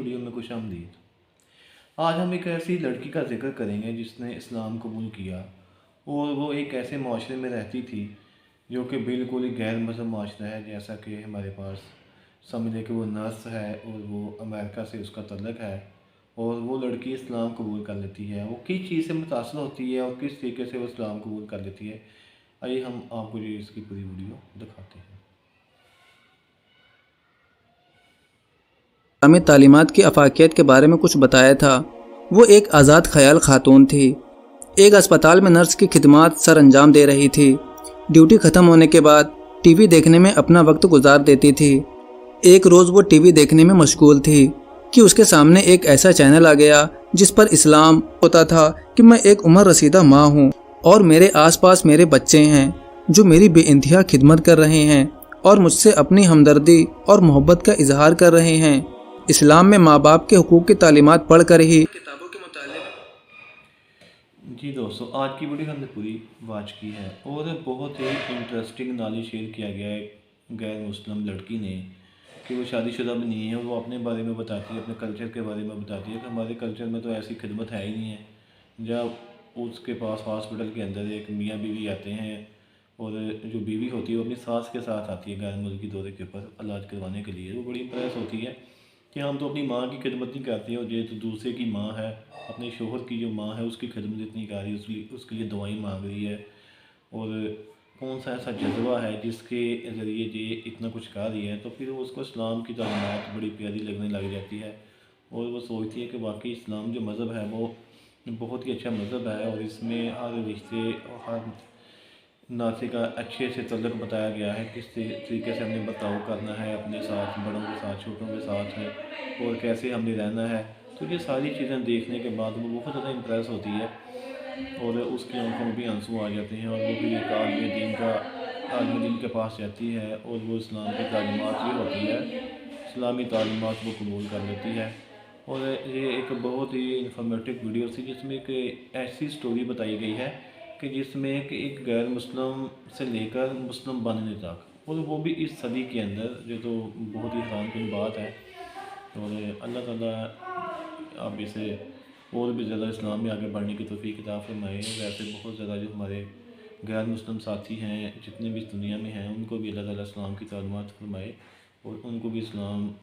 Video में खुश आमदीद। आज हम एक ऐसी लड़की का जिक्र करेंगे जिसने इस्लाम कबूल किया और वो एक ऐसे माशरे में रहती थी जो कि बिल्कुल ही गैर मज़हब माशरा है। जैसा कि हमारे पास समझ लें कि वो नर्स है और वो अमेरिका से उसका तल्लक है और वो लड़की इस्लाम कबूल कर लेती है। वो किस चीज़ से मुतासर होती है और किस तरीके से वो इस्लाम कबूल कर लेती है, आइए हम आपको ये इसकी पूरी वीडियो दिखाते हैं। इस्लामी तालीमात की अफाकियत के बारे में कुछ बताया था। वो एक आज़ाद ख़याल खातून थी। एक अस्पताल में नर्स की खिदमात सर अंजाम दे रही थी। ड्यूटी ख़त्म होने के बाद टीवी देखने में अपना वक्त गुजार देती थी। एक रोज़ वो टीवी देखने में मशगूल थी कि उसके सामने एक ऐसा चैनल आ गया जिस पर इस्लाम होता था कि मैं एक उम्र रसीदा माँ हूँ और मेरे आसपास मेरे बच्चे हैं जो मेरी बेइंतहा खिदमत कर रहे हैं और मुझसे अपनी हमदर्दी और मोहब्बत का इजहार कर रहे हैं। इस्लाम में माँ बाप के हुकूक की तालीमात पढ़ कर ही किताबों के जी दोस्तों, आज की वीडियो हमने पूरी वॉच की है और बहुत ही इंटरेस्टिंग नॉलेज शेयर किया गया है गैर मुस्लिम लड़की ने कि वो शादीशुदा भी नहीं है। वो अपने बारे में बताती है, अपने कल्चर के बारे में बताती है कि हमारे कल्चर में तो ऐसी खिदमत है ही नहीं है। जब उसके पास हॉस्पिटल के अंदर एक मियाँ बीवी आते हैं और जो बीवी होती है वो अपनी सास के साथ आती है गैर मुल्की दौरे के ऊपर इलाज करवाने के लिए। वो बड़ी इंप्रेस होती है कि हम तो अपनी माँ की खिदमत नहीं करते हैं और ये तो दूसरे की माँ है, अपने शोहर की जो माँ है उसकी खिदमत इतनी कर रही है, उसके लिए दवाई मांग रही है। और कौन सा ऐसा जज्बा है जिसके ज़रिए ये इतना कुछ कर रही है, तो फिर उसको इस्लाम की तालीमात बड़ी प्यारी लगने लग जाती है और वो सोचती है कि वाकई इस्लाम जो मज़हब है वो बहुत ही अच्छा मज़हब है और इसमें हर रिश्ते और हर नाते का अच्छे से तल्लुक़ बताया गया है, किस तरीके से हमें बर्ताव करना है अपने साथ, बड़ों के साथ, छोटों के साथ है और कैसे हमने रहना है। तो ये सारी चीज़ें देखने के बाद वो बहुत ज़्यादा इम्प्रेस होती है और उसकी आंखों में भी आंसू आ जाते हैं और वो भी एक आलिम दीन के पास जाती है और वो इस्लाम की तालीमात ये होती है, इस्लामी तालीमात वो कबूल कर लेती है। और ये एक बहुत ही इंफॉर्मेटिव वीडियो थी जिसमें एक ऐसी स्टोरी बताई गई है कि जिसमें एक गैर मुस्लिम से लेकर मुस्लिम बनने तक, और वो भी इस सदी के अंदर, जो तो बहुत ही हैरानकुन बात है। और अल्लाह ताला आप इसे और भी ज़्यादा इस्लाम में आगे बढ़ने की तौफीक अता फरमाए। वैसे बहुत ज़्यादा जो हमारे गैर मुस्लिम साथी हैं जितने भी इस दुनिया में हैं उनको भी अल्लाह ताला इस्लाम की तालीमात फरमाए और उनको भी इस्लाम